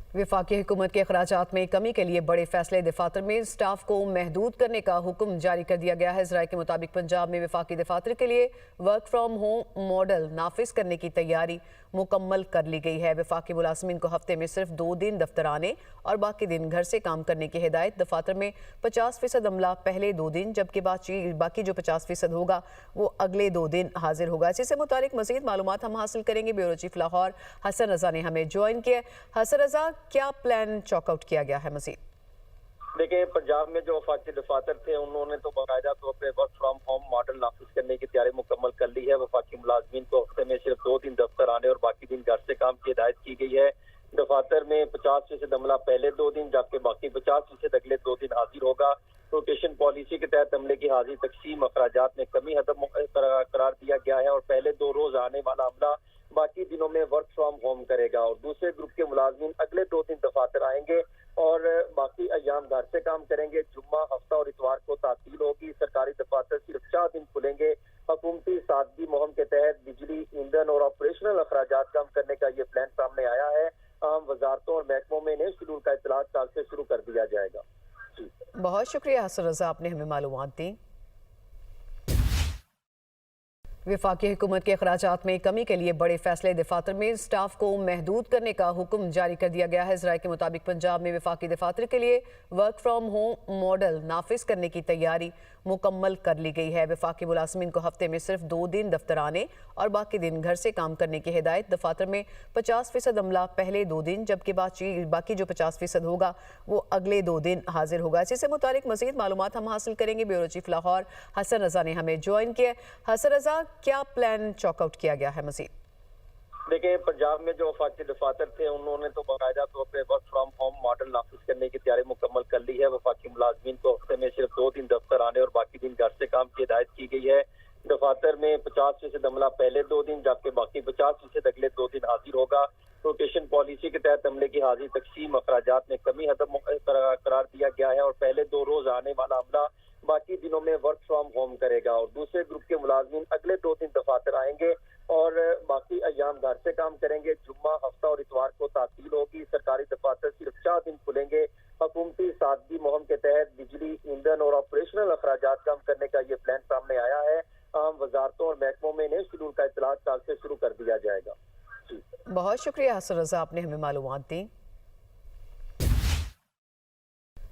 वफाकी हुकूमत के अखराजात में कमी के लिए बड़े फैसले। दफातर में स्टाफ को महदूद करने का हुक्म जारी कर दिया गया है। इस राय के मुताबिक पंजाब में वफाकी दफातर के लिए वर्क फ्राम होम मॉडल नाफिज करने की तैयारी मुकम्मल कर ली गई है। वफाकी मुलाजमीन को हफ्ते में सिर्फ 2 दिन दफ्तर आने और बाकी दिन घर से काम करने की हिदायत। दफातर में 50% अमला पहले 2 दिन जबकि बाकी जो 50% होगा वो अगले 2 दिन हाजिर होगा। इससे मुतालिक मजीद मालूमात हम हासिल करेंगे। ब्यूरो चीफ लाहौर हसन रजा ने हमें ज्वाइन किया। हसन रजा, क्या प्लान चॉकआउट किया गया है मजीद? देखिए, पंजाब में जो वफाकी दफातर थे उन्होंने तो बाकायदा तौर पर वर्क फ्राम होम मॉडल नाफिज करने की तैयारी मुकम्मल कर ली है। वफाकी मुलाजमीन को हफ्ते में सिर्फ 2 दिन दफ्तर आने और बाकी दिन घर से काम की हिदायत की गई है। दफातर में 50% अमला पहले 2 दिन जबकि बाकी 50% अगले 2 दिन हाजिर होगा। रोटेशन पॉलिसी के तहत अमले की हाजिर तकसीम अखराजात में कमी हदम करार दिया गया है और पहले 2 रोज आने वाला अमला बाकी दिनों में वर्क फ्राम होम करेगा और दूसरे ग्रुप के मुलाजमीन अगले 2 दिन दफातर आएंगे और बाकी अयाम घर से काम करेंगे। जुम्मा, हफ्ता और इतवार को तातील होगी। सरकारी दफातर सिर्फ 4 दिन खुलेंगे। हुकूमती सादगी मुहिम के तहत बिजली, ईंधन और ऑपरेशनल अखराजात कम करने का ये प्लान सामने आया है। आम वजारतों और महकमों में नए शेड्यूल का इतलात कल से शुरू कर दिया जाएगा। बहुत शुक्रिया हसन रजा, आपने हमें मालूमात दी। वफाकी हुकूमत के अखराजात में कमी के लिए बड़े फैसले। दफातर में स्टाफ को महदूद करने का हुक्म जारी कर दिया गया है। इस राय के मुताबिक पंजाब में वफाकी दफातर के लिए वर्क फ्राम होम मॉडल नाफिज करने की तैयारी मुकम्मल कर ली गई है। वफाकी मुलाजमीन को हफ्ते में सिर्फ 2 दिन दफ्तर आने और बाकी दिन घर से काम करने की हिदायत। दफातर में 50% अमला पहले 2 दिन जबकि बाकी जो 50% होगा वो अगले 2 दिन हाजिर होगा। इससे मुतालिक मजीद मालूमात हम हासिल करेंगे। ब्यूरो चीफ लाहौर हसन रजा ने हमें ज्वाइन किया। हसन रजा, क्या प्लान चॉकआउट किया गया है मजीद? देखिए, पंजाब में जो वफाकी दफातर थे उन्होंने तो बाकायदा तौर पर वर्क फ्राम होम मॉडल नाफिज करने की तैयारी मुकम्मल कर ली है। वफाकी मुलाजमीन को हफ्ते में सिर्फ 2 दिन दफ्तर आने और बाकी दिन घर से काम की हिदायत की गई है। दफातर में 50% अमला पहले 2 दिन जबकि बाकी 50% अगले 2 दिन हाजिर होगा। रोटेशन पॉलिसी के तहत अमले की हाजिर तकसीम अखराजात में कमी हदम करार दिया गया है और पहले 2 रोज आने वाला अमला बाकी दिनों में वर्क फ्राम होम करेगा और दूसरे ग्रुप के मुलाजमीन अगले 2 दिन दफातर आएंगे और बाकी अयाम घर से काम करेंगे। जुम्मा, हफ्ता और इतवार को तातील होगी। सरकारी दफातर सिर्फ 4 दिन खुलेंगे। हुकूमती सादगी मुहिम के तहत बिजली, ईंधन और ऑपरेशनल अखराजात कम करने का ये प्लान सामने आया है। आम वजारतों और महकमों में नए शेड्यूल का इतलात कल से शुरू कर दिया जाएगा। बहुत शुक्रिया हसन रजा, आपने हमें मालूमात दी।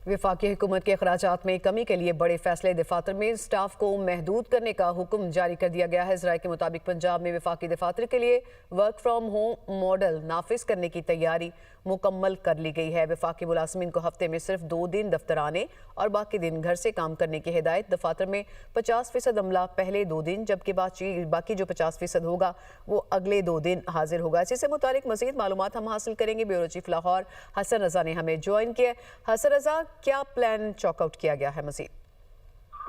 वफाकी हुकूमत के अखराजात में कमी के लिए बड़े फैसले। दफातर में स्टाफ को महदूद करने का हुक्म जारी कर दिया गया है। इस राय के मुताबिक पंजाब में वफाकी दफातर के लिए वर्क फ्राम होम मॉडल नाफिज करने की तैयारी मुकम्मल कर ली गई है। वफाकी मुलाजमीन को हफ्ते में सिर्फ 2 दिन दफ्तर आने और बाकी दिन घर से काम करने की हिदायत। दफातर में 50% अमला पहले 2 दिन जबकि बाकी जो 50% होगा वो अगले 2 दिन हाजिर होगा। इससे मुतालिक मजीद मालूमात हम हासिल करेंगे। ब्यूरो चीफ लाहौर हसन रजा ने हमें ज्वाइन किया। हसन रजा, क्या प्लान चॉकआउट किया गया है मजीद?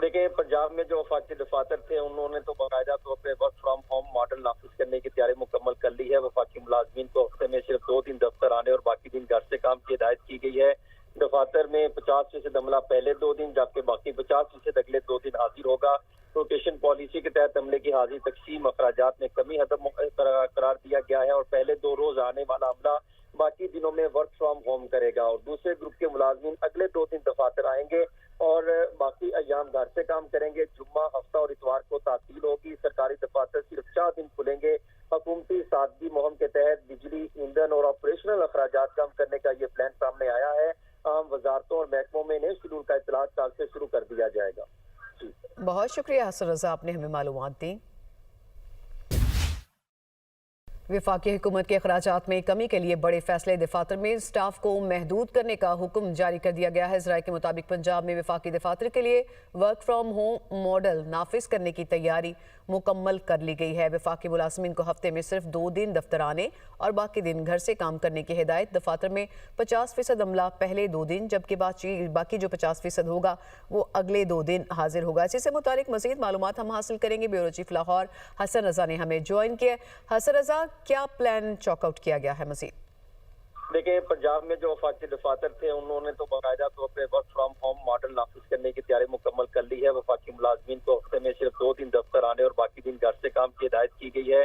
देखिए, पंजाब में जो वफाकी दफातर थे उन्होंने तो बाकायदा तौर पर वर्क फ्राम होम मॉडल नाफिज करने की तैयारी मुकम्मल कर ली है। वफाकी मुलाजमीन को हफ्ते में सिर्फ 2 दिन दफ्तर आने और बाकी दिन घर से काम की हिदायत की गई है। दफातर में 50% अमला पहले 2 दिन जबकि बाकी 50% अगले 2 दिन हाजिर होगा। रोटेशन पॉलिसी के तहत अमले की हाजिर तकसीम अखराजात में कमी हदम करार दिया गया है और पहले 2 रोज आने वाला अमला बाकी दिनों में वर्क फ्राम होम करेगा और दूसरे ग्रुप के मुलाजमीन अगले 2 दिन दफातर आएंगे और बाकी अयाम घर से काम करेंगे। जुम्मा, हफ्ता और इतवार को तातील होगी। सरकारी दफातर सिर्फ 4 दिन खुलेंगे। हुकूमती सादगी मुहिम के तहत बिजली, ईंधन और ऑपरेशनल अखराजात कम करने का ये प्लान सामने आया है। आम वजारतों और महकमों में नए शेड्यूल का इतलात कल से शुरू कर दिया जाएगा। बहुत शुक्रिया हसन रजा, आपने हमें मालूमात दी। वफाकी हुकूमत के अखराजात में कमी के लिए बड़े फैसले। दफातर में स्टाफ को महदूद करने का हुक्म जारी कर दिया गया है। इस राय के मुताबिक पंजाब में वफाकी दफातर के लिए वर्क फ्राम होम मॉडल नाफिज करने की तैयारी मुकम्मल कर ली गई है। वफाकी मुलाजमीन को हफ्ते में सिर्फ 2 दिन दफ्तर आने और बाकी दिन घर से काम करने की हिदायत। दफातर में 50% अमला पहले 2 दिन जबकि बाकी जो 50% होगा वो अगले 2 दिन हाजिर होगा। इससे मुतालिक मजीद मालूमात हम हासिल करेंगे। ब्यूरो चीफ लाहौर हसन रजा ने हमें ज्वाइन किया। हसन रजा, क्या प्लान चॉकआउट किया गया है मजीद? देखिए, पंजाब में जो वफाकी दफातर थे उन्होंने तो बाकायदा तौर पर वर्क फ्राम होम मॉडल नाफिज करने की तैयारी मुकम्मल कर ली है। वफाकी मुलाजमीन को हफ्ते में सिर्फ 2 दिन दफ्तर आने और बाकी दिन घर से काम की हिदायत की गई है।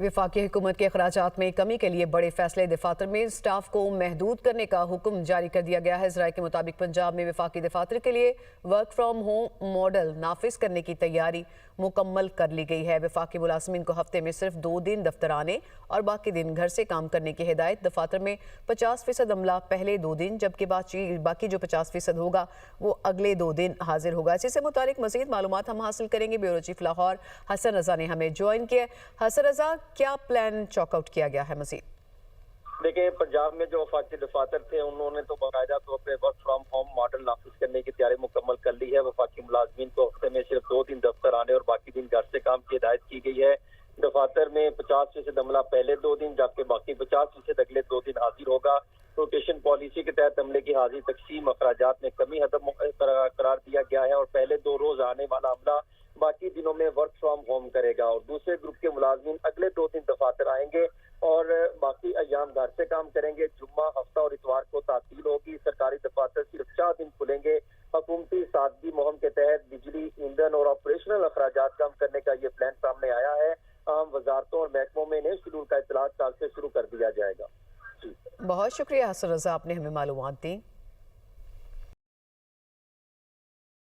वफाकी हुकूमत के अखराजात में कमी के लिए बड़े फैसले। दफातर में स्टाफ को महदूद करने का हुक्म जारी कर दिया गया है। इस राय के मुताबिक पंजाब में वफाकी दफातर के लिए वर्क फ्राम होम मॉडल नाफिज करने की तैयारी मुकम्मल कर ली गई है। वफाकी मुलाजमीन को हफ्ते में सिर्फ 2 दिन दफ्तर आने और बाकी दिन घर से काम करने की हिदायत। दफातर में 50% अमला पहले 2 दिन, जबकि बाकी जो 50% होगा वो अगले 2 दिन हाजिर होगा। इसी से मुतालिक मजीद मालूमात हम हासिल करेंगे। ब्यूरो चीफ लाहौर हसन रजा ने हमें ज्वाइन किया। हसन रजा, क्या प्लान चॉकआउट किया गया है मजीद? देखिए, पंजाब में जो वफाकी दफातर थे उन्होंने तो बाकायदा तौर पर वर्क फ्राम होम मॉडल नाफिज करने की तैयारी मुकम्मल कर ली है। वफाकी मुलाजमीन को हफ्ते में सिर्फ 2 दिन दफ्तर आने और बाकी दिन घर से काम की हिदायत की गई है। दफातर में 50% अमला पहले 2 दिन, जबकि बाकी 50% अगले 2 दिन हाजिर होगा। रोटेशन पॉलिसी के तहत अमले की हाजिर तकसीम अखराजात में कमी करार दिया गया है और पहले 2 रोज आने वाला अमला बाकी दिनों में वर्क फ्रॉम होम करेगा और दूसरे ग्रुप के मुलाजमीन अगले 2 दिन दफातर आएंगे और बाकी अयाम घर से काम करेंगे। जुम्मा, हफ्ता और इतवार को तातील होगी। सरकारी दफातर सिर्फ 4 दिन खुलेंगे। हुकूमती सादगी मुहिम के तहत बिजली, ईंधन और ऑपरेशनल अखराजात कम करने का ये प्लान सामने आया है। आम वजारतों और महकमों में नए शेड्यूल का इतलात काल से शुरू कर दिया जाएगा। बहुत शुक्रिया हसन रजा, आपने हमें मालूमात दी।